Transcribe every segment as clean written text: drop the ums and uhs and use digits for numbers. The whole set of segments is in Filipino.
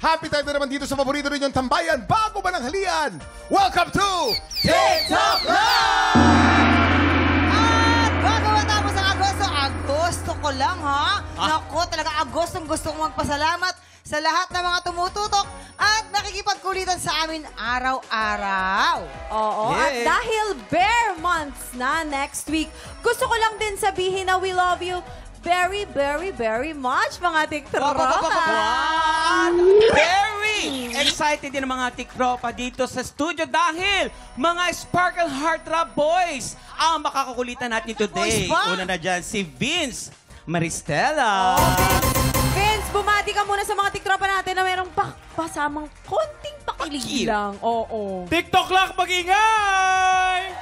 Happy time na naman dito sa paborito ninyong tambayan bago ba ng halian. Welcome to TikTok Live! At bago matapos ang Agosto ko lang ha. Naku, talaga Agostong gusto kong magpasalamat sa lahat ng mga tumututok at nakikipagkulitan sa amin araw-araw. Oo, at dahil bare months na next week, gusto ko lang din sabihin na we love you very, very, very much, mga tiktropa. Very excited din ang mga tiktropa dito sa studio dahil mga Sparkle Heartthrob Boys ang makakakulitan natin today. Una na dyan si Vince Maristela. Vince, bumati ka muna sa mga tiktropa natin na merong pasamang konting pakilig lang. Oo. TikTok lang, mag-ingay!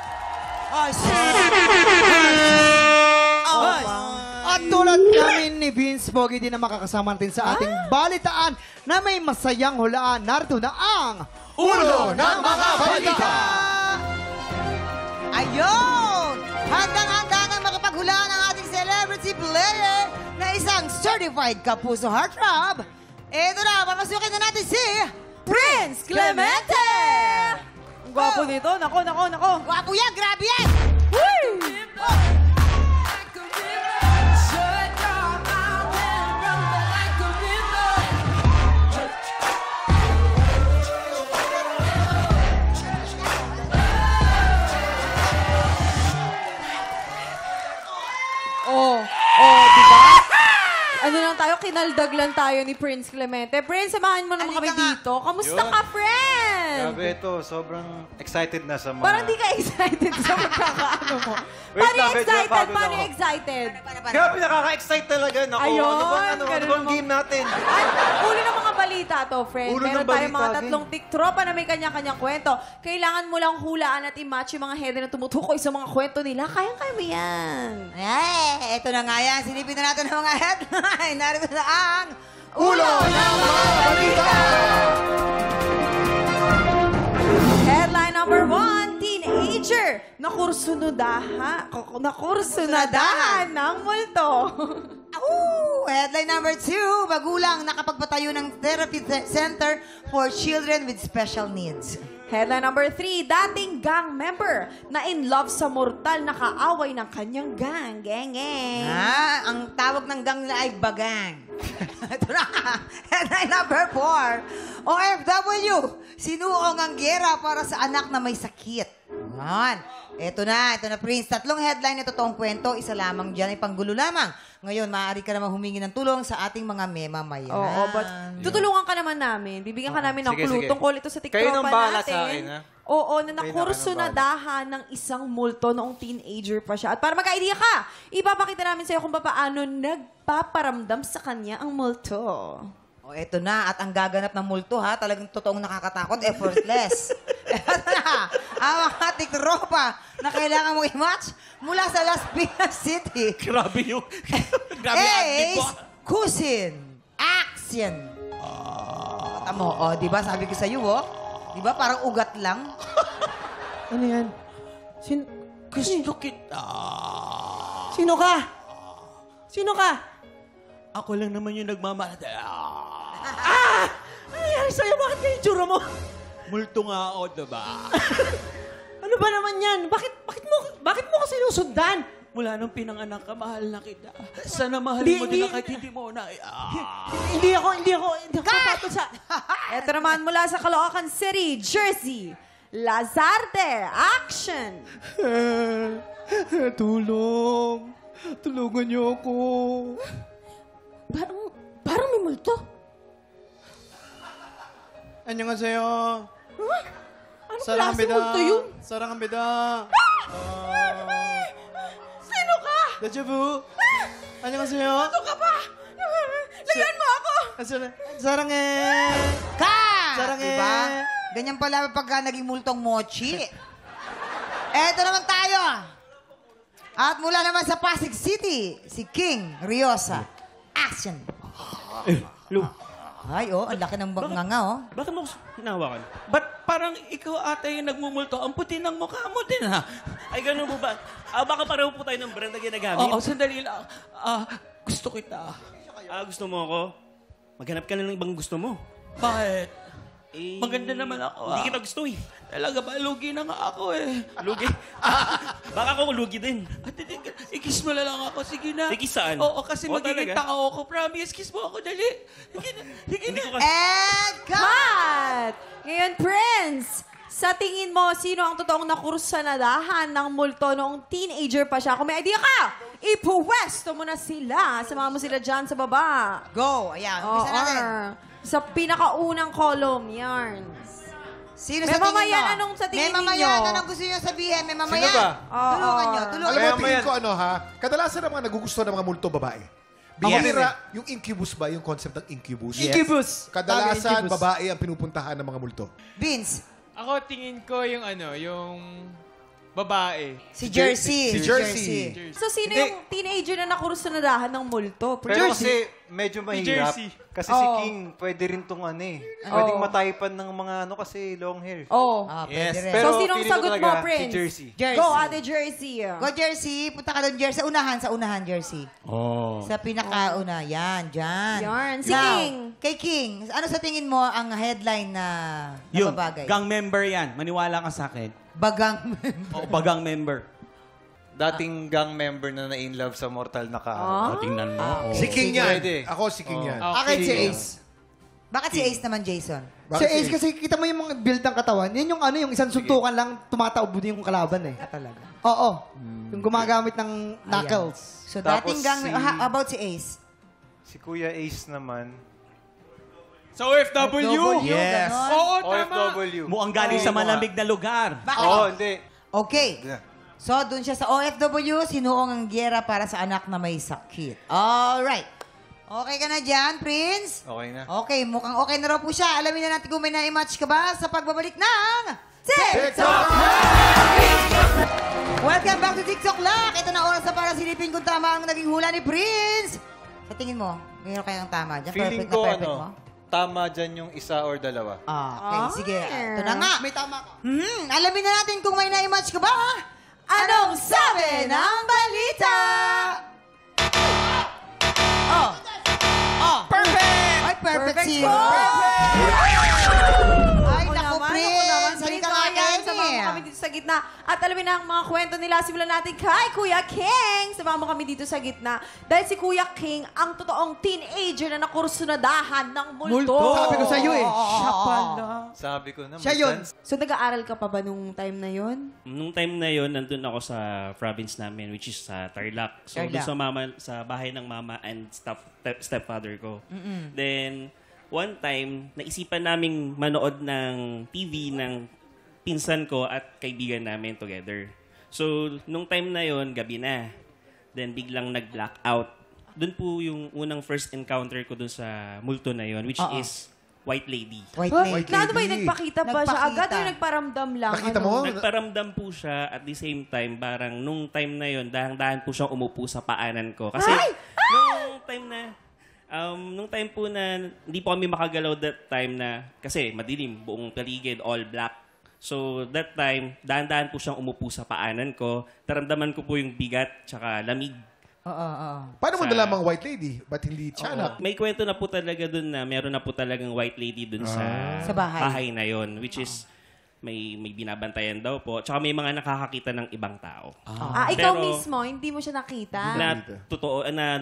At tulad namin ni Vince, Pogi din na makakasama natin sa ating balitaan na may masayang hulaan. Narito na ang Ulo ng mga balita! Ayun! Handang-handa nang makapaghulaan ang ating celebrity player na isang certified Kapuso Heartthrob. Ito na, papasukin na natin si Prince Clemente! Ang gwapo nito. Nako. Gwapo yan, grabe yan! Diba? Ano lang tayo, kinaldag lang tayo ni Prince Clemente. Prince, samahan mo naman kami dito. Kamusta ka, friend? Grabe ito, sobrang excited na sa mga... Parang di ka excited sa magkakaano mo. Wait Paano lang, medyo excited? pagod Paano ako. excited? Grabe, nakaka-excite talaga. Naku, Ayun, ano ganun bang naman. game natin? Ay, ulo ng mga balita to, friend. Ulo ng Meron tayong mga balita, tatlong tiktropa na may kanya-kanyang kwento. Kailangan mo lang hulaan at i-match yung mga header na tumutukoy sa mga kwento nila. Kayang-kaya mo yan. Ay, eto na nga yan. Silipin na natin ang mga headline. Narito na ang Ulo ng mga balita! Headline number 1, teenager nakursunadahan ng multo. Headline number 2, magulang nakapagpatayo ng therapy center for children with special needs. Headline number 3, dating gang member na in love sa mortal na kaaway ng kanyang gang. Gang. Ang tawag ng gang nila ay bagang. Ito na. Headline number 4, OFW, sinuong ang gera para sa anak na may sakit. Yan. Ito na, Prince. Tatlong headline na totoong kwento, isa lamang dyan ay panggulo lamang. Ngayon, maaari ka naman humingi ng tulong sa ating mga memamayan. Oo, but tutulungan ka naman namin. Bibigyan ka namin ng clue tungkol ito sa TikTok Kayo nang bahala natin. sa akin, ha? Oo, na Kayo nakursunadahan ng isang multo noong teenager pa siya. At para magka-idea ka, ipapakita namin sa'yo kung paano nagpaparamdam sa kanya ang multo. Eto na. At ang gaganap ng multo, ha? Talagang totoong nakakatakot, effortless. Eto na. Ang mga tiktropa na kailangan mo i-match mula sa Las Piñas City. Grabe yung... Grabe active ko. Cousin. Action. Kata mo, di ba? Sabi ko sa'yo, Di ba? Parang ugat lang. Ano yan? Gusto kita. Sino ka? Sino ka? Ako lang naman yung nagmamahal. Ano nangyari sa'yo? Bakit kayo tsura mo? Multo nga ako, diba? Ano ba naman yan? Bakit mo ko sinusundan? Mula nung pinanganak ka, mahal na kita. Sana mahalin mo din kahit hindi mo na... Hindi ako papatol sa... Ito naman mula sa Caloocan City, Jersey. Lazarte, action! Tulong. Tulungan niyo ako. Parang may multo. 안녕하세요. Anong klaseng multo yun? 사랑합니다. Sino ka? 데자부. 안녕하세요. Ano ka ba? Layan mo ako! 사랑해. Saranghe. Diba? Ganyan pala pagka naging multong mochi. Eto naman tayo. At mula naman sa Pasig City, si King Riosa. Action. Lu, Ay, ang laki ng nganga, bakit mo hinawakan? Ba't parang ikaw ata yung nagmumulto? Ang puti ng mukha mo din, ha? Ay, ganun mo ba? Baka pareho po tayo ng brand na ginagamit. Oo, sandali lang. Gusto kita. Gusto mo ako? Maghanap ka na ng ibang gusto mo. Bakit? Maganda naman ako. Hindi kita gusto eh. Talaga ba? Lugi na nga ako eh. Lugi? Baka ako lugi din. At i-kiss mo na lang ako. Sige na. Sige, saan? Oo, kasi Oo, magiging talaga? tao ako. Promise, kiss mo ako. Dali. Sige na. And cut! Cut! Ngayon, Prince, sa tingin mo, sino ang totoong nakursanadahan ng multo noong teenager pa siya? Kung may idea ka, ipuwesto mo na sila. Samahan mo sila dyan sa baba. Go! Ayan, umpisa natin. Sa pinakaunang column, yarn. Sino May sa tingin mo? mamayan, anong sa tingin May mamayan, ninyo? anong gusto niyo sabihin? May mamayan. Sino ba? Tulungan niyo, tulungan Alam niyo. mo, tingin ko kadalasan ang mga nagugustuhan ng mga multo babae. Bihira, yung incubus ba, yung concept ng incubus? Incubus. Kadalasan, Incubus. babae ang pinupuntahan ng mga multo. Vince, Ako tingin ko yung yung babae. si Jersey. Si Jersey. So, sino Hindi. yung teenager na nakursanadahan ng multo? Pero kasi medyo mahirap. Jersey. Kasi si King, pwede rin tong Pwedeng mataypan ng mga kasi long hair. Oh. Ah, Yes. pwede rin. Pero So, sinong feeling ko sagot mo, talaga, Prince? Si Jersey. Jersey. Go, Ate Jersey. Go, Jersey. Punta ka doon, Jersey. Sa unahan, Jersey. Oh. Sa pinakauna. Yan, dyan. Yarn. Si Now, King. Kay King, ano sa tingin mo ang headline na Yung bagay? gang member yan. Maniwala ka sa akin. Bagang. O, bagang member. Dating gang member na na-in love sa mortal na Ah? O, tingnan mo. Si King yan. Pwede. Ako si King yan. Akin si Ace. Bakit si Ace naman, Jason? Bakit Si Ace kasi kita mo yung mga build ng katawan. Yan yung yung isang suntukan lang tumataob din yung kalaban eh. Talaga. Oo. Yung gumagamit ng knuckles. So, Tapos dating gang... si- How about si Ace? Si Kuya Ace naman. Sa OFW? Yes. ganon. Oo, tama. OFW. Mukhang galing sa malamig na lugar. Bakit? Oo, hindi. Okay. So, dun siya sa OFW, sinuong ang giyera para sa anak na may sakit. Alright. Okay ka na dyan, Prince? Okay na. Okay, mukhang okay na raw po siya. Alamin na natin kung may na-match ka ba sa pagbabalik ng... TikTok! Welcome back to TikTok Lock. Ito na oras na para silipin kung tama ang naging hula ni Prince. Sa tingin mo, mayroon kayang tama dyan? Feeling Perfect ko, na perfect mo? tama dyan yung isa or dalawa. Okay, sige. Ito na nga. May tama ka. Alamin na natin kung may na-match ka ba. Anong sabi ng balita? Oh. Perfect! Ay, perfect si Ay, naku, Prince. Halika nga kayo Samahan mo kami dito sa gitna. At alamin na ang mga kwento nila. Simulan natin kay Kuya King. Samahan mo kami dito sa gitna. Dahil si Kuya King ang totoong teenager na nakursunadahan ng multo. Sabi ko sa'yo eh. Siya pala. Sabi ko na, Siya may yun. chance. So, nag-aaral ka pa ba nung time na yon? Nung time na yon, nandun ako sa province namin, which is sa Tarlac. So, Tarlac. doon sa bahay ng mama and stepfather ko. Then, one time, naisipan naming manood ng TV ng pinsan ko at kaibigan namin together. So, nung time na yon, gabi na. Then, biglang nag-blackout. Doon po yung unang first encounter ko doon sa multo na yon, which is White Lady. White Huh? lady. Na ano ba yung nagpakita ba siya? Nagpakita. Agad o yung nagparamdam lang? Nakita Ano? mo? Nagparamdam po siya at the same time, parang nung time na yon, dahan-dahan po siyang umupo sa paanan ko. Kasi nung time po na hindi po kami makagalaw that time na, kasi madilim, buong paligid, all black. So that time, dahan-dahan po siyang umupo sa paanan ko. Taramdaman ko po yung bigat tsaka lamig. Paano mo nalamang white lady? Ba't hindi tiyanak? May kwento na po talaga dun na meron na po talagang white lady dun Sa bahay. na yon, which is may binabantayan daw po. Tsaka may mga nakakakita ng ibang tao. Ikaw Pero- mismo, hindi mo siya nakita? Na totoo, na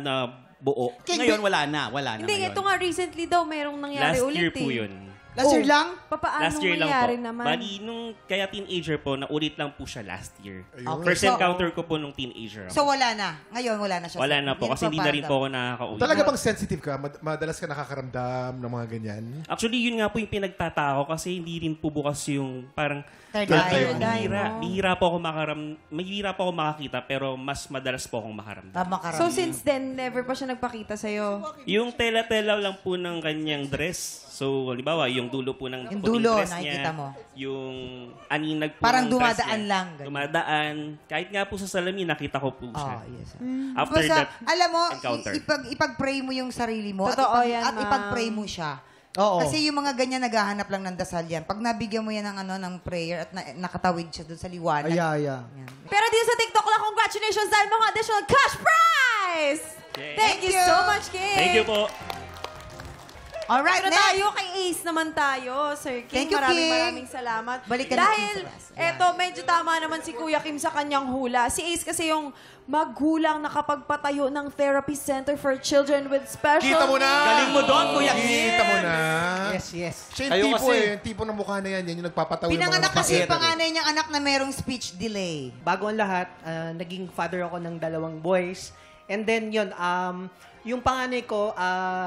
buo. Ngayon, wala na. Wala na Hindi, ngayon. ito nga recently daw, merong nangyari Last ulit year po eh. yun. Last year lang? Papaano Last year lang po. nangyari naman? Bali, nung kaya teenager po, naulit lang po siya last year. Ayun. First So- encounter ko po nung teenager ako. So, wala na. Ngayon, wala na siya. Wala na po, kasi hindi na rin po ako nakakauwi. Talaga bang sensitive ka? Madalas ka nakakaramdam ng mga ganyan? Actually, yun nga po yung pinagtataka ko kasi hindi rin po bukas yung parang Third eye. Bihira po ako mahira po ako makakita pero mas madalas po akong makaramdam. Tama ka So since then, never pa siya nagpakita sa'yo? Yung tela-tela lang po ng kanyang dress. So, halimbawa, yung dulo po ng Yung puting dulo, dress niya. nakikita mo. Yung aninag po Parang ng dress dumadaan niya. lang, ganun. Dumadaan. Kahit nga po sa salamin, nakita ko po siya. Yes. After Basta, that alam mo, encounter. ipag-pray mo yung sarili mo Totoo at, yan, at ma'am. ipag-pray mo siya. Oo. Kasi yung mga ganyan naghahanap lang ng dasal yan. Pag nabigyan mo yan ng prayer at nakatawid siya doon sa liwanag. Aya. Yan. Pero dito sa TikTok lang, congratulations dahil mga additional cash prize! Okay. Thank you so much, King! Thank you po. Alright, Pero next. tayo, kay Ace naman tayo, Sir King. Thank you, King. Maraming salamat. Balik ka na, Dahil, King, sa last. eto, medyo tama naman si Kuya Kim sa kanyang hula. Si Ace kasi yung magulang na kapagpatayo ng Therapy Center for Children with Special Kita mo na! Galing mo doon, Kuya Kim. Kita mo na! Yes, yes. Siya Kayo yung tipo kasi. yung tipo ng mukha na yan. Yan yung nagpapataw ng mga Pinanganak kasi mapakita. yung panganay niyang anak na merong speech delay. Bago ang lahat, naging father ako ng 2 boys. And then yun, yung panganay ko,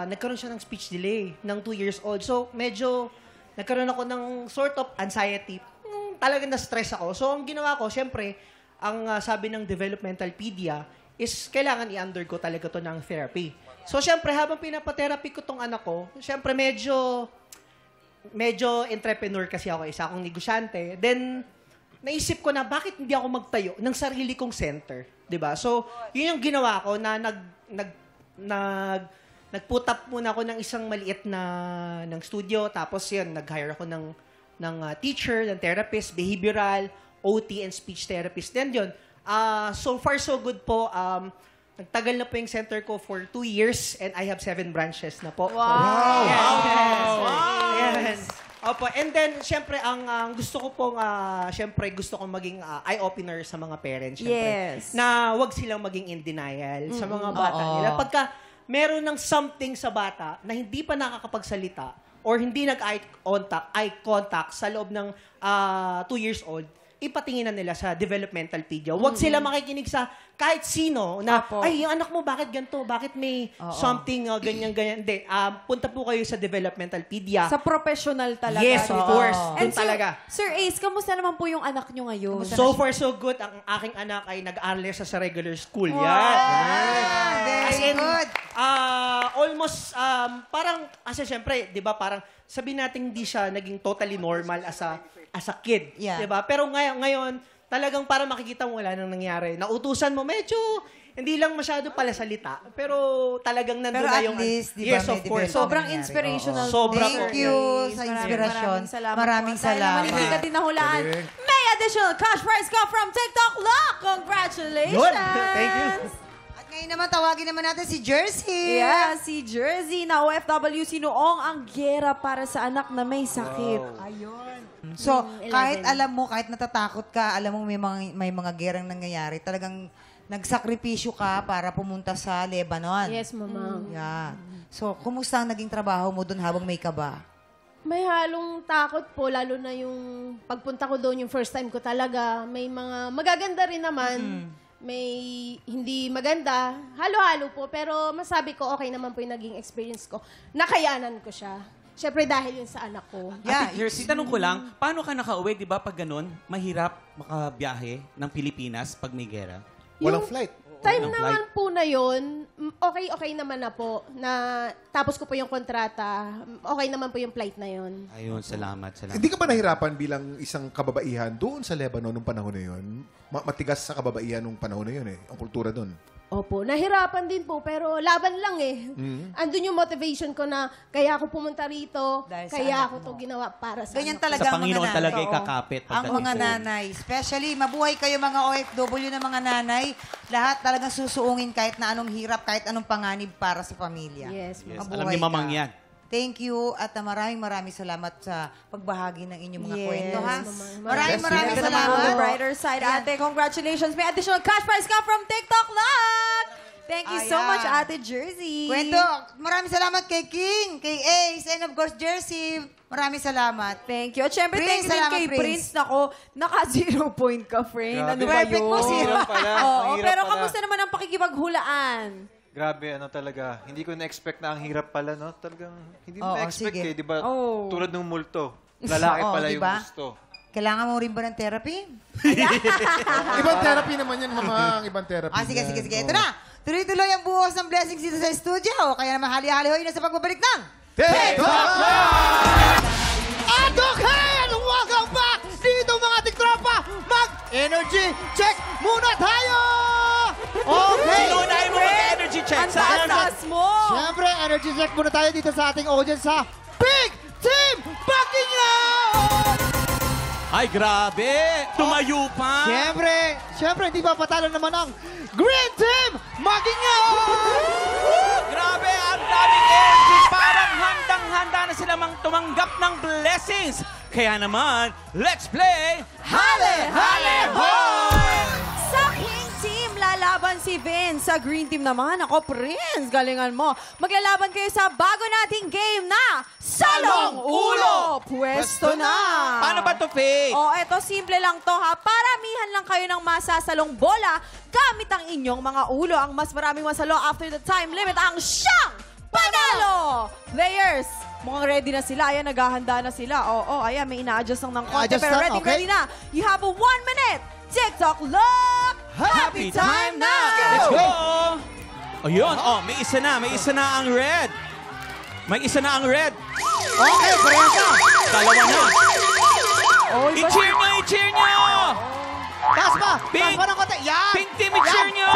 nagkaroon siya ng speech delay ng 2 years old. So medyo nagkaroon ako ng sort of anxiety. Talagang na-stress ako. So ang ginawa ko, syempre, ang sabi ng developmentalpedia is kailangan i-undergo talaga to ng therapy. So syempre, habang pinapatherapy ko tong anak ko, syempre medyo entrepreneur kasi ako, isa akong negosyante. Then, naisip ko na bakit hindi ako magtayo ng sarili kong center, 'di ba? So, yun yung ginawa ko na nag-put up muna ako ng isang maliit na ng studio, tapos yun, nag-hire ako ng teacher, ng therapist, behavioral, OT and speech therapist. Then yun, so far so good po. Nagtagal na po yung center ko for 2 years and I have 7 branches na po. Wow! Yes. Opo, and then, syempre, ang gusto ko pong, syempre, gusto kong maging eye-opener sa mga parents, syempre. Yes. Na wag silang maging in denial sa mga bata nila. Pagka meron ng something sa bata na hindi pa nakakapagsalita or hindi nag-eye contact sa loob ng 2 years old, ipatingin na nila sa developmentalpedia. Huwag sila makikinig sa kahit sino na, Apo. ay, yung anak mo, bakit ganito? Bakit may something, ganyan-ganyan? Hindi. Punta po kayo sa developmentalpedia. Sa professional talaga. Yes, of di ba? course. And Doon talaga. Sir Ace, kamusta naman po yung anak nyo ngayon? So far, so good. Ang aking anak ay nag-aaral siya sa regular school. Wow. Yan. As Very in, good. almost, parang, kasi syempre, di ba, parang, sabihin natin hindi siya naging totally normal as a kid. Yeah. Di ba? Pero ngayon, talagang para makikita mo wala nang nangyari. Nautusan mo, medyo, hindi lang masyado pala salita. Pero talagang nandun Pero na at yung... least, di ba, yes, may of course. development. Sobrang nangyari. inspirational. Sobra po, Thank Sir you Ace. sa inspirasyon. Maraming po. Dahil naman hindi salamat. ka din nahulaan. Galing. May additional cash prize ka from TikTok Lock. Congratulations! Yun. Thank you. At ngayon naman, tawagin naman natin si Jersey. Yeah, si Jersey na OFW sinuong ang gera para sa anak na may sakit. So, kahit alam mo, kahit natatakot ka, alam mo may mga gerang nangyayari, talagang nagsakripisyo ka para pumunta sa Lebanon. Yes, Mama. Yeah. So, kumusta ang naging trabaho mo doon habang may kaba? May halong takot po, lalo na yung pagpunta ko doon, yung first time ko talaga. May mga magaganda rin naman. May hindi maganda. Halo-halo po. Pero masabi ko, okay naman po yung naging experience ko. Nakayanan ko siya. Siyempre dahil yun sa anak ko. Yeah. Ate Jersey, tanong ko lang, paano ka nakauwi, di ba, pag ganun, mahirap makabiyahe ng Pilipinas pag may gera? Walang Yung flight. Time Walang naman po na yun, okay naman na po. Na tapos ko po yung kontrata, okay naman po yung flight na yun. Ayun, salamat. Hindi ka ba nahirapan bilang isang kababaihan doon sa Lebanon nung panahon na yun? Matigas sa kababaihan nung panahon na yun eh. Ang kultura doon. Opo, nahirapan din po, pero laban lang eh. Andun yung motivation ko na kaya ako pumunta rito, Dahil sa kaya anak ako mo. to ginawa para sa Ganyan anak ko. talaga Sa ang mga Panginoon nanay. talaga Oo. ikakapit Ang mga nanay. Especially, mabuhay kayo mga OFW na mga nanay. Lahat talagang susuungin kahit na anong hirap, kahit anong panganib para sa pamilya. Yes, Yes, Mabuhay alam ni Mamang ka. yan. Thank you at maraming salamat sa pagbahagi ng inyong mga Yes, kwento, ha? Mama. Maraming Ito naman salamat. on the brighter side, ate. Congratulations. May additional cash prize ka from TikTok Lock. Thank you so Ayan. much, Ate Jersey. Kwento, maraming salamat kay King, kay Ace, and of course, Jersey. Maraming salamat. Thank you. At syempre, thank Prince, you din salamat, kay Prince. Prince. Nako, naka-0 point ka, friend. Grabe. Ano ba Perfect yun? mo, zero. Mahirap pala. Oo, Mahirap pero pala. kamusta naman ang pakikipaghulaan? Grabe, ano talaga. Hindi ko na-expect na ang hirap pala, no? Talagang hindi mo Oo, na-expect sige. eh. Di ba? Oh. Tulad ng multo. Lalaki Oo, pala di yung ba? gusto. Kailangan mo rin ba ng therapy? Ibang therapy naman yan, mga ibang therapy. Sige. yan. Ito na. Tuloy-tuloy ang buhos ng blessings dito sa studio. Kaya naman hali-hali-hoy na sa pagbabalik ng TikTok At okay, and welcome back dito mga ating tropa. Mag-energy check muna tayo! Okay! Sinunahin mo mag-energy check. Ang taas mo! Siyempre, energy check muna tayo dito sa ating audience sa Big Team Buckingham! Ay, grabe! Tumayo pa! Siyempre, hindi pa patalo naman ang Green Team Buckingham! Grabe! Ang daming energy! Parang handang-handa blessings. Kaya naman, let's play Hale Hale Hoy! Sa King Team, lalaban si Vince. Sa Green Team naman, ako, Prince. Galingan mo. Maglalaban kayo sa bago nating game na Salong Ulo! Pwesto na! Paano ba to, Faye? Oh, eto, simple lang to ha. Paramihan lang kayo ng masasalong bola gamit ang inyong mga ulo. Ang mas maraming masalo after the time limit ang siyang panalo! Players, mukhang ready na sila. Ayan, naghahanda na sila. Oo, ayan, may ina-adjust lang ng konti. Adjust Pero lang, ready na. You have a 1 minute. TikTok look! Happy time na! Let's go! Ayun, may isa na ang red. May isa na ang red. Okay, parehas na. Dalawa na. Oh, I-cheer nyo! Taas pa! Pink! Taas pa ng konti! Yan! Pink team, i-cheer nyo!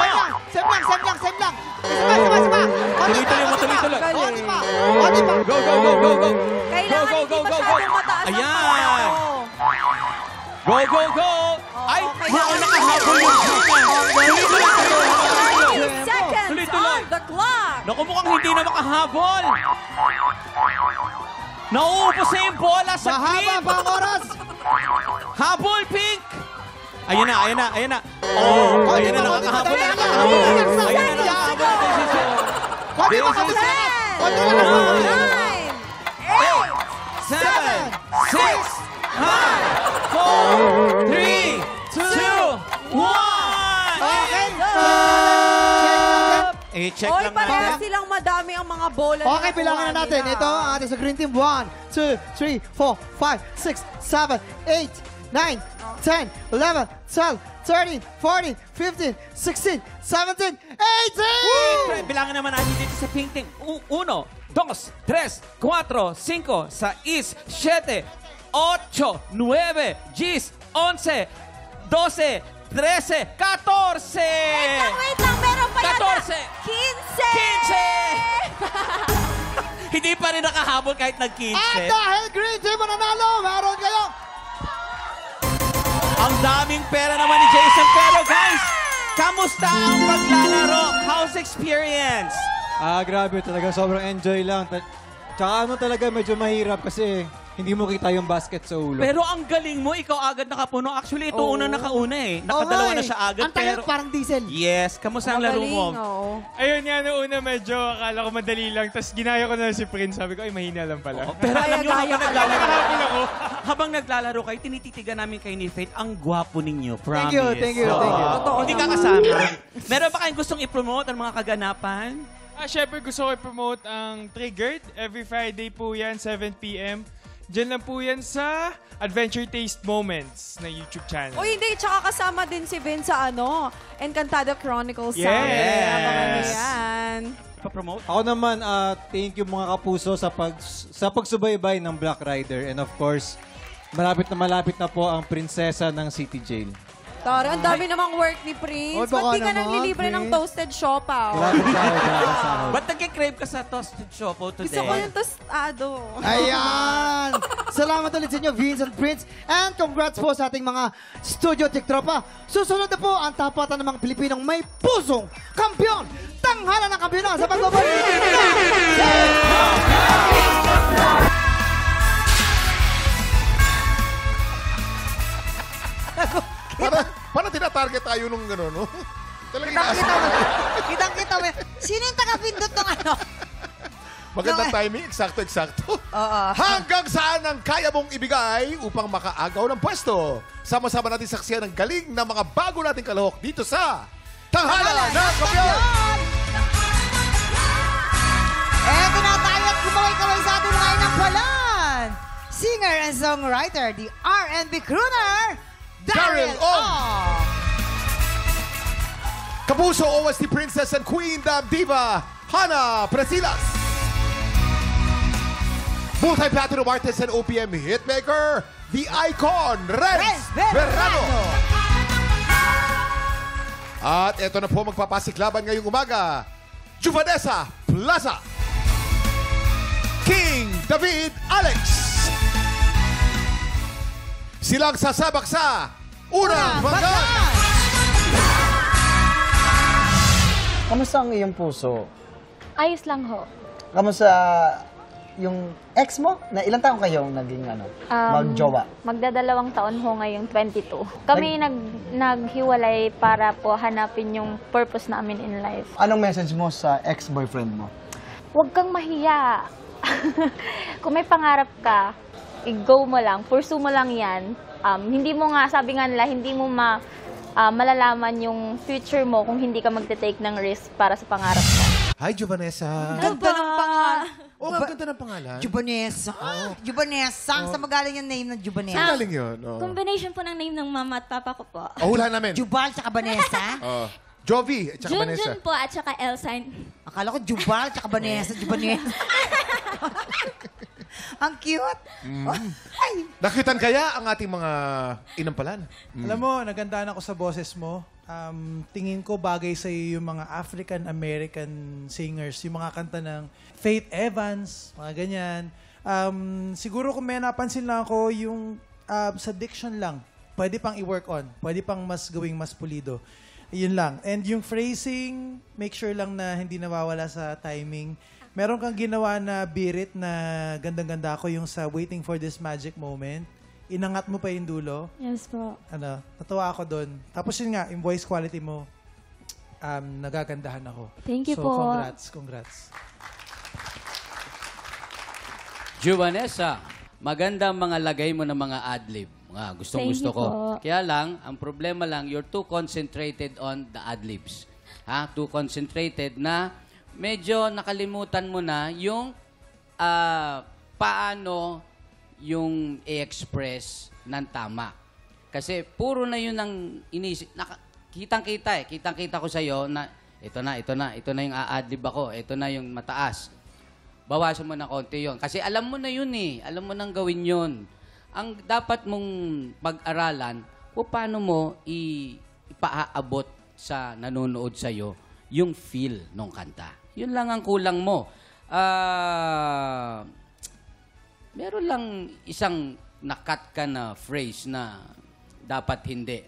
Same lang! Sama! Tuloy-tuloy mo, tuloy-tuloy. Konti pa! Konti pa! Go! Kailangan hindi masyadong mataas ang Ayan. paa. Go! Ay, mukhang nakahabol yung Tuloy-tuloy. 30 seconds Tuloy-tuloy. on the clock. Naku, mukhang hindi na makahabol. Nauupos na yung bola sa Mahaba green. pa ang oras! Habol, Pink! Ayan na. Oh, ayan na, nakakahabol. Ayan na, nakahabol. Konti pa! Konti lang! 9, 7, 6, 5, 4, 3, 2, 1! Okay! I-check Oy, lang parehas natin. silang madami ang mga bola. Okay, na bilangin na nakuha natin. nila. Ito ang ating sa Green Team. 1, 2, 3, 4, 5, 6, 7, 8, 9, 10, 11, 12, 13, 14, 15, 16, 17, 18! Bilangin naman natin dito sa pink team. 1, 2, 3, 4, 5, 6, 7, 8, 9, 10, 11, 12, 13, 14! Wait lang, meron pa yata. 14. 15! Hindi pa rin nakahabol kahit nag-15. At dahil Green Team mananalo, meron kayong Ang daming pera naman ni Jason. Pero guys, kamusta ang paglalaro? How's experience? Grabe talaga. Sobrang enjoy lang. Tsaka talaga medyo mahirap kasi hindi mo kita yung basket sa ulo. Pero ang galing mo, ikaw agad nakapuno. Actually, ito una nakauna eh. Nakadalawa na siya agad. Ang tagal Pero parang diesel. yes, kamusta ang laro mo? Ayun nga, noong una medyo akala ko madali lang. Tapos ginaya ko na si Prince. Sabi ko, ay mahina lang pala. Pero alam nyo, Nakaharapin ako. habang naglalaro kayo, tinititigan namin kayo ni Faith. Ang gwapo ninyo, promise. Thank you. Hindi ka kasama. Meron ba kayong gustong i-promote ang mga kaganapan? Syempre gusto ko i-promote ang Triggered. Every Friday po yan, 7 p.m. Diyan lang po yan sa Adventure Taste Moments na YouTube channel. O hindi, tsaka kasama din si Vince sa Encantada Chronicles. Yes! Abangan niyo yan. Pa-promote? Ako naman, thank you mga kapuso sa pagsubaybay ng Black Rider. And of course, malapit na po ang prinsesa ng City Jail. Tara, ang dami namang work ni Prince. Oy, baka Ba't di ka naman, naglilibre ng Prince. toasted siopaw? Grabe sahod. Ba't nag-crave ka sa toasted choco today? Gusto ko yung tostado. Ayan! Salamat ulit sa inyo, Vince and Prince. And congrats po sa ating mga studio tiktropa. Susunod na po ang tapatan ng mga Pilipinong may pusong kampiyon. Tanghalan ng kampiyon sa pagbabalik. Parang tinatarget tayo nung gano'n, no? Talagang Kitang-kita mo. Sino yung taga-pindot ng ano? magandang timing, eksakto-eksakto. Oo. Hanggang saan ang kaya mong ibigay upang makaagaw ng pwesto? Sama-sama natin saksiyan ang galing ng mga bago nating kalahok dito sa Tanghalan ng Kampiyon! Eto na tayo at kumaway-kaway sa ating mga inangpalan. Singer and songwriter, the R&B crooner, Daryl Ong. Kapuso OST Princess and Queen Dam Diva, Hana Presilas. Multi-platinum artist and OPM hitmaker, the icon, Renz Verano. At eto na po magpapasiklaban ngayong umaga, Juvanessa Plaza, King David Alex. Silang sasabak sa Unang Bagan. Kamusta ang iyong puso? Ayos lang ho. Kamusta yung ex mo, na ilang taon kayong naging magjowa? Magdadalawang taon ho ngayong 22. Kami naghiwalay para po hanapin yung purpose namin in life. Anong message mo sa ex-boyfriend mo? Huwag kang mahiya. Kung may pangarap ka, i-go mo lang, pursue mo lang yan. Hindi mo nga, sabi nga nila, hindi mo malalaman yung future mo kung hindi ka magte-take ng risk para sa pangarap mo. Hi, Giovanessa. Ganda ng pangalan. Oh, ganda ng pangalan. Jubanesa. Jubanesa. Saan magaling yung name ng Jubanesa? Saan galing yun? Oh. Combination po ng name ng mama at papa ko po. Oh, hula namin. Jubal tsaka Vanessa? Oh. Jovi at saka Vanessa. Junjun po at saka Elsine. Akala ko Jubal tsaka Vanessa. Jubanesa. Ang cute. Ay, Nakitan kaya ang ating mga inampalan? Alam mo, nagandahan ako sa boses mo. Tingin ko bagay sa iyo yung mga African-American singers, yung mga kanta ng Faith Evans, mga ganyan. Siguro kung may napansin lang ako, yung sa diction lang, pwede pang i-work on, pwede pang mas gawing mas pulido. Yun lang. And yung phrasing, make sure lang na hindi nawawala sa timing. Meron kang ginawa na birit na gandang-ganda ako yung sa Waiting for This Magic Moment. Inangat mo pa yung dulo. Yes po. Natuwa ako doon. Tapos yun nga, yung voice quality mo, nagagandahan ako. Thank you so, po. Congrats. Giovanessa, maganda ang mga lagay mo ng mga adlib. Gustong-gusto ko. Kaya lang, ang problema lang, you're too concentrated on the adlibs. Too concentrated na medyo nakalimutan mo na yung paano yung i-express ng tama. Kasi puro na yun ang inisip. Kitang-kita eh. Kitang-kita ko sa'yo na ito na yung a-adlib ako. Ito na yung mataas. Bawasan mo na konti yun. Kasi alam mo na yun eh. Alam mo nang gawin yun. Ang dapat mong pag-aralan kung paano mo ipaaabot sa nanonood sa'yo yung feel ng kanta. Yun lang ang kulang mo. Meron lang isang nakat ka na phrase na dapat hindi.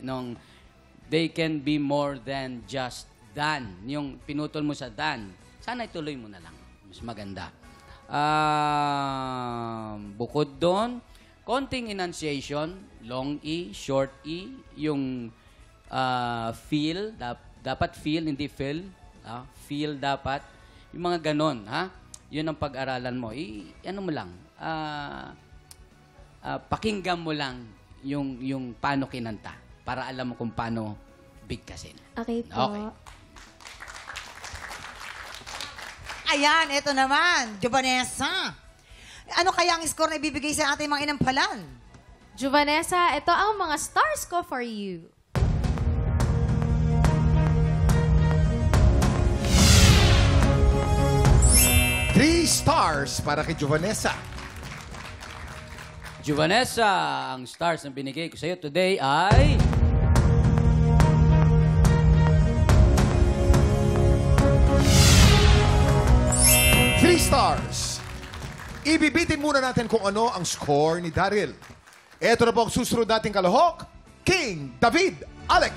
They can be more than just than. Yung pinutol mo sa than. Sana ituloy mo na lang. Mas maganda. Bukod doon, konting enunciation, long E, short E, yung feel, dapat feel, hindi feel. Feel dapat. Yung mga ganon, yun ang pag-aralan mo. Ano mo lang, pakinggan mo lang yung paano kinanta para alam mo kung paano bigkasin. Okay po. Okay. ayan, eto naman. Jubanesa. Ano kaya ang score na ibibigay sa ating mga inampalan? Juvanessa, ito ang mga stars ko for you. Three stars para kay Juvanessa. Juvanessa, ang stars na binigay ko sa iyo today ay... Three stars. Ibibitin muna natin kung ano ang score ni Daryl. Ito na po ang susunod nating kalahok, King David Alex.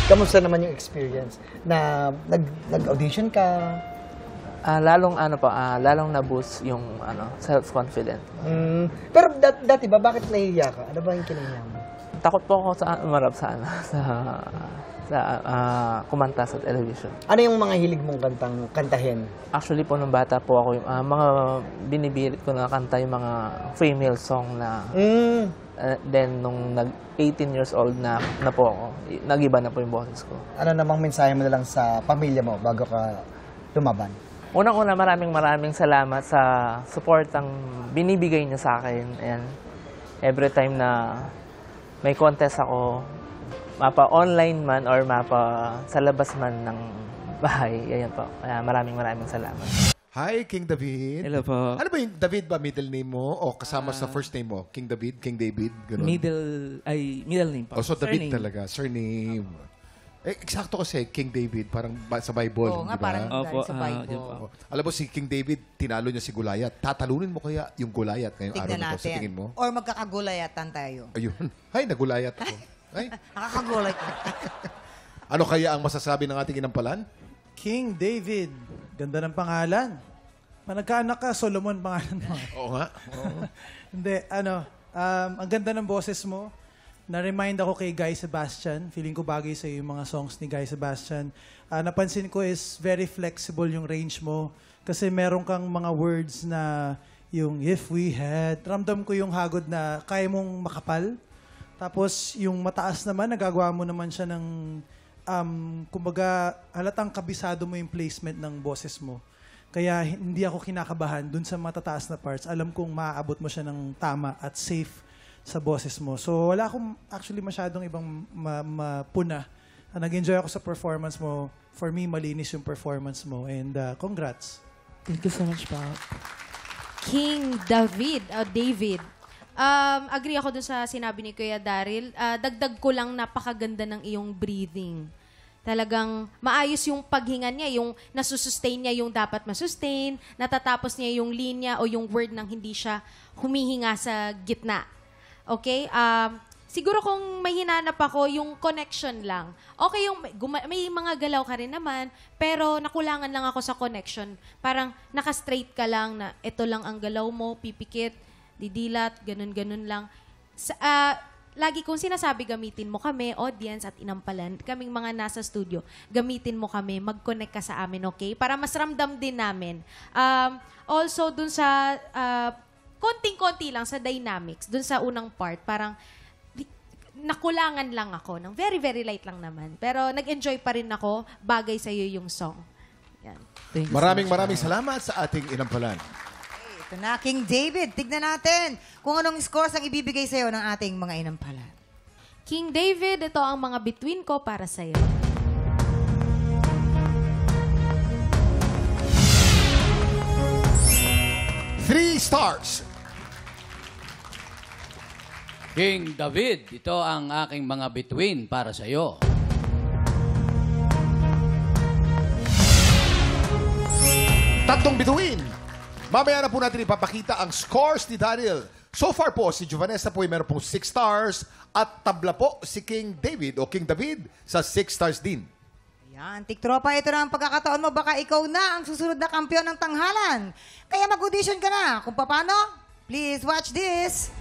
Kamusta naman yung experience? Na nag-audition ka? Lalong na-boost yung self-confidence. Pero dati ba, bakit nahihiya ka? Ano ba yung kinahiya mo? Takot po ako sa umarap sa kumanta sa television. Ano yung mga hilig mong kantahin? Actually po, nung bata po ako, mga binibirit ko na kanta yung mga female song na... then, nung 18 years old na po ako, nag-iba na po yung boses ko. Ano namang mensahe mo na lang sa pamilya mo bago ka lumaban? Unang-una, maraming salamat sa support ang binibigay niyo sa akin. And every time na may contest ako, mapa-online man or sa labas man ng bahay, ayan po. Kaya maraming salamat. Hi, King David. Hello po. Ano ba yung David ba? Middle name mo? O kasama sa first name mo? King David? King David? Ganun. Middle name po. Oh, so David Surname. talaga. Surname. Eksakto kasi King David, parang sa Bible. Oo nga, di ba? parang galing sa Bible. Alam mo, si King David, tinalo niya si Goliath. Tatalunin mo kaya yung Goliath ngayong araw Tignan na to sa natin. tingin mo? Or magkakagulayatan tayo. Ayun. Ay, nagulayat ako. Ay. Nakakagulay ka. Ano kaya ang masasabi ng ating inampalan? King David. Ganda ng pangalan. nagkaanak ka, Solomon pangalan mo. Oo nga. Hindi, ang ganda ng boses mo. Na-remind ako kay Guy Sebastian. Feeling ko bagay sa yung mga songs ni Guy Sebastian. Napansin ko is very flexible yung range mo. Kasi meron kang mga words na yung if we had. Ramdam ko yung hagod na kaya mong makapal. Tapos yung mataas naman, nagagawa mo naman siya ng, kumbaga, halatang kabisado mo yung placement ng boses mo. Kaya hindi ako kinakabahan dun sa matataas na parts. Alam kong maaabot mo siya ng tama at safe sa boses mo. So wala akong actually masyadong ibang mapuna. Nag-enjoy ako sa performance mo. For me, malinis yung performance mo. And congrats. Thank you so much, pa. King David. Agree ako dun sa sinabi ni Kuya Daryl. Dagdag ko lang, napakaganda ng iyong breathing. Talagang maayos yung paghinga niya, yung nasusustain niya yung dapat masustain, natatapos niya yung linya o yung word nang hindi siya humihinga sa gitna. Okay? Siguro kung may hinanap ako, yung connection lang. Okay, yung may mga galaw ka rin naman, pero nakulangan lang ako sa connection. Parang naka-straight ka lang na ito lang ang galaw mo, pipikit, didilat, ganun-ganun lang. Lagi kong sinasabi, gamitin mo kami, audience at inampalan, kaming mga nasa studio, gamitin mo kami, mag-connect ka sa amin, okay? Para mas ramdam din namin. Also, dun sa, konting-konti lang sa dynamics, dun sa unang part, parang nakulangan lang ako, ng very, very light lang naman. Pero nag-enjoy pa rin ako, bagay sa'yo yung song. Yan. Maraming salamat sa ating inampalan. Ito na, King David. Tignan natin kung anong scores ang ibibigay sa'yo ng ating mga inampalan. King David, ito ang mga between ko para sa'yo. Three stars. King David, ito ang aking mga between para sa iyo. Tatlong bituin. Mamaya na po natin ipapakita ang scores ni Daryl. So far po, si Giovanessa po ay meron pong 6 stars at tabla po si King David o King David sa 6 stars din. Yan, tiktropa, ito na ang pagkakataon mo. Baka ikaw na ang susunod na kampiyon ng tanghalan. Kaya mag-audition ka na. Kung paano, please watch this.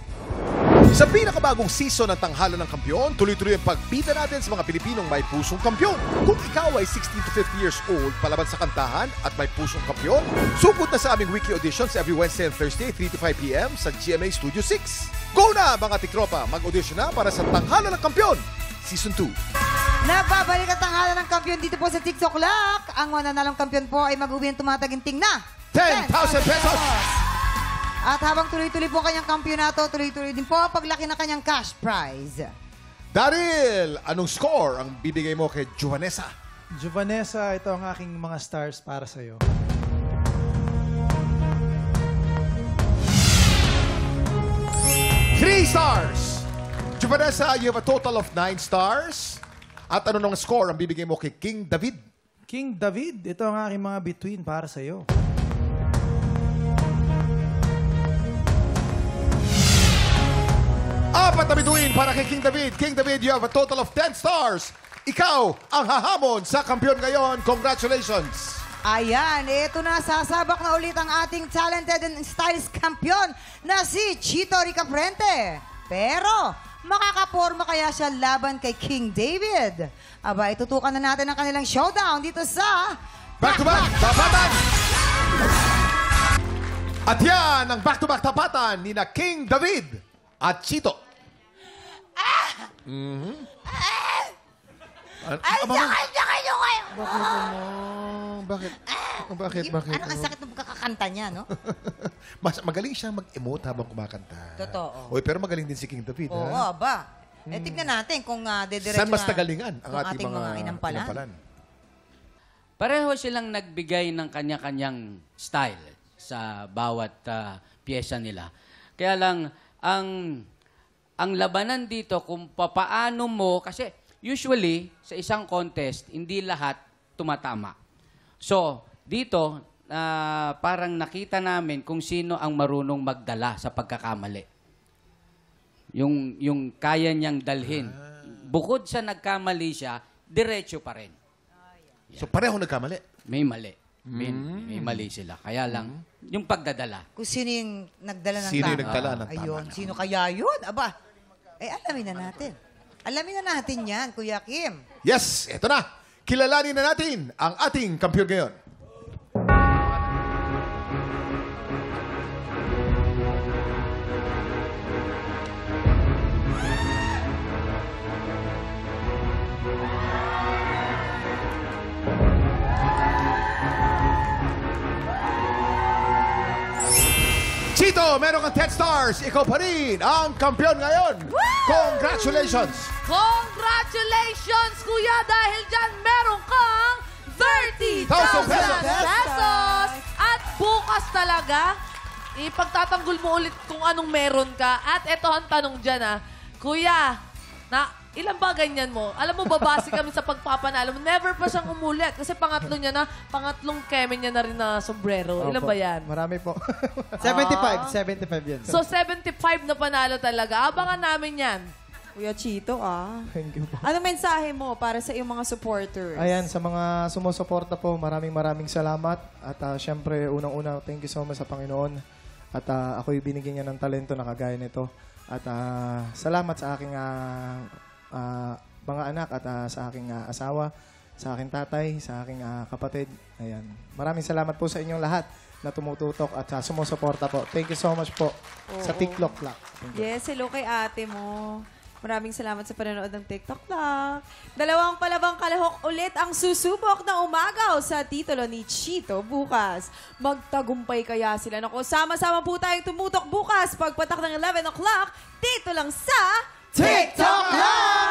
Sa pinakabagong season ng Tanghalan ng Kampiyon, tuloy-tuloy ang pagbida natin sa mga Pilipinong may pusong kampiyon. Kung ikaw ay 16 to 50 years old, palaban sa kantahan at may pusong kampiyon, supot na sa aming weekly auditions every Wednesday and Thursday, 3 to 5 p.m. sa GMA Studio 6. Go na mga tiktropa! Mag-audition na para sa Tanghalan ng Kampiyon, Season 2. Nagbabalik ang Tanghalan ng Kampiyon dito po sa TikTok Lock. Ang mananalong kampiyon po ay mag-uwi ng tumataginting na 10,000 pesos! At habang tuloy-tuloy po kanyang kampyonato, tuloy-tuloy din po ang paglaki na kanyang cash prize. Daryl, anong score ang bibigay mo kay Giovanessa? Giovanessa, ito ang aking mga stars para sa'yo. Three stars! Giovanessa, you have a total of 9 stars. At ano nung score ang bibigay mo kay King David? King David, ito ang aking mga between para sa'yo. Apat na bituin para kay King David. King David, you have a total of 10 stars. Ikaw ang hahamon sa kampiyon ngayon. Congratulations! Ayan, ito na, sasabak na ulit ang ating talented and stylish kampiyon na si Chito Ricaprente. Pero, makakaporma kaya siya laban kay King David? Aba, itutukan na natin ang kanilang showdown dito sa Back-to-Back Tapatan! At yan ang Back-to-Back Tapatan ni na King David at Chito. Ay, sakit nyo kayo! Bakit? Anong ang sakit ng pagkakakanta niya, no? Magaling siya mag-emote habang kumakanta. Totoo. Oy, pero magaling din si King David, Oo, ha? aba. Tignan natin kung dediretso Saan mas na nagalingan ang ang ating mga inampalan. inampalan? Pareho silang nagbigay ng kanya-kanyang style sa bawat pyesa nila. Kaya lang, ang labanan dito kung papaano mo, kasi usually sa isang contest, hindi lahat tumatama. So, dito, parang nakita namin kung sino ang marunong magdala sa pagkakamali. Yung kaya niyang dalhin. Bukod sa nagkamali siya, diretso pa rin. So, pareho nagkamali? May mali. May mali sila. Kaya lang, yung pagdadala. Kung sino yung nagdala ng Sino tama. yung nagdala ng tama? Ayun, sino kaya yun? Aba, alamin na natin. Alamin na natin yan, Kuya Kim. Yes, eto na. Kilalanin na natin ang ating kampiyon ngayon. Chito, meron kang 10 stars. Ikaw pa rin ang kampiyon ngayon. Congratulations! Congratulations, Kuya! Dahil dyan, meron kang 30,000 pesos. pesos! At bukas talaga, ipagtatanggol mo ulit kung anong meron ka. At eto ang tanong dyan, Kuya, ilan ba ganyan mo? Alam mo, babase kami sa pagpapanalo mo. Never pa siyang umulit. Kasi pangatlong keme niya na rin na sombrero. Ilan ba yan? Marami po. 75 yan. So, 75 na panalo talaga. Abangan namin yan. Kuya Chito, Thank you po. Anong mensahe mo para sa iyong mga supporters? Ayan, sa mga sumusuporta po, maraming salamat. At syempre, unang-una, thank you so much sa Panginoon. At ako'y binigyan niya ng talento na kagaya nito. At salamat sa aking mga anak at sa aking asawa, sa aking tatay, sa aking kapatid. Ayan. Maraming salamat po sa inyong lahat na tumututok at sumusuporta po. Thank you so much po sa TikTok Clock. Yes, hello kay ate mo. Maraming salamat sa panonood ng TikTok Clock. Dalawang palabang kalahok ulit ang susubok na umagaw sa titulo ni Chito bukas. Magtagumpay kaya sila? Naku, sama-sama po tayong tumutok bukas pagpatak ng 11 o'clock dito lang sa TikTok Live!